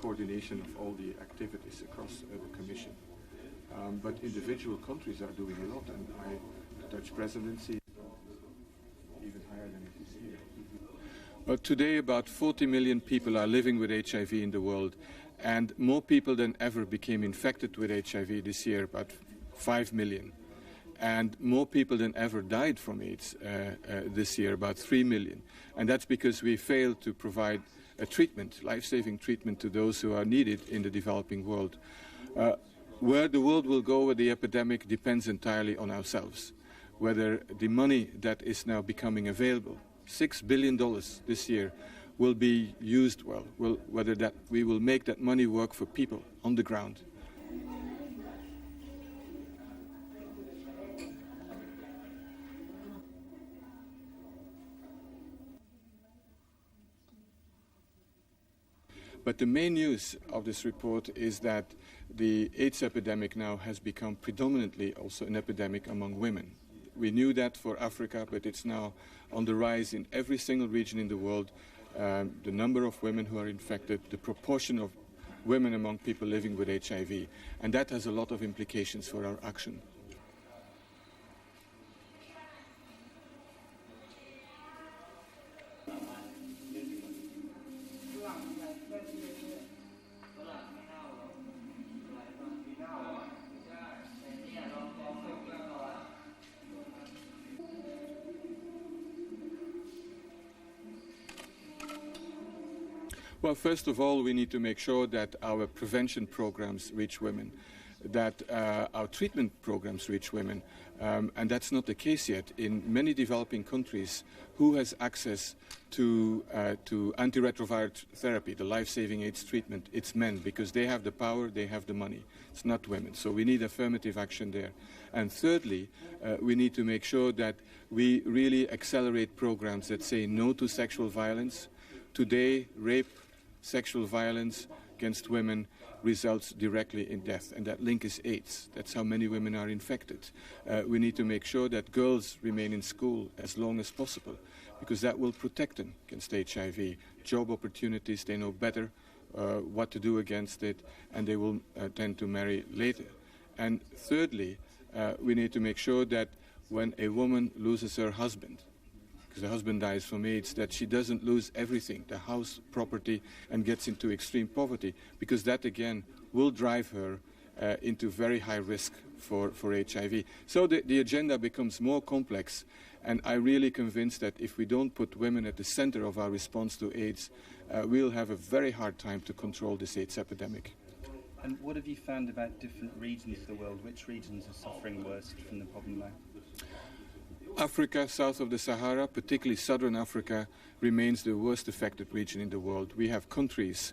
Coordination of all the activities across the Commission. But individual countries are doing a lot, and the Dutch presidency is even higher than it is here. But today about 40 million people are living with HIV in the world, and more people than ever became infected with HIV this year, about 5 million. And more people than ever died from AIDS this year, about 3 million. And that's because we failed to provide a treatment, life-saving treatment to those who are needed in the developing world. Where the world will go with the epidemic depends entirely on ourselves. Whether the money that is now becoming available, $6 billion this year, will be used well, whether that we will make that money work for people on the ground. But the main news of this report is that the AIDS epidemic now has become predominantly also an epidemic among women. We knew that for Africa, but it's now on the rise in every single region in the world. The number of women who are infected, the proportion of women among people living with HIV, and that has a lot of implications for our action. Well, first of all, we need to make sure that our prevention programs reach women, that our treatment programs reach women, and that's not the case yet. In many developing countries, who has access to antiretroviral therapy, the life-saving AIDS treatment? It's men, because they have the power, they have the money. It's not women. So we need affirmative action there. And thirdly, we need to make sure that we really accelerate programs that say no to sexual violence. Today, rape, sexual violence against women results directly in death, and that link is AIDS. That's how many women are infected. We need to make sure that girls remain in school as long as possible, because that will protect them against HIV. Job opportunities, they know better what to do against it, and they will tend to marry later. And thirdly, we need to make sure that when a woman loses her husband, because the husband dies from AIDS, that she doesn't lose everything, the house, property, and gets into extreme poverty, because that again will drive her into very high risk for HIV. So the agenda becomes more complex, and I'm really convinced that if we don't put women at the center of our response to AIDS, we'll have a very hard time to control this AIDS epidemic. And what have you found about different regions of the world? Which regions are suffering worst from the problem now? Africa, south of the Sahara, particularly southern Africa, remains the worst affected region in the world. We have countries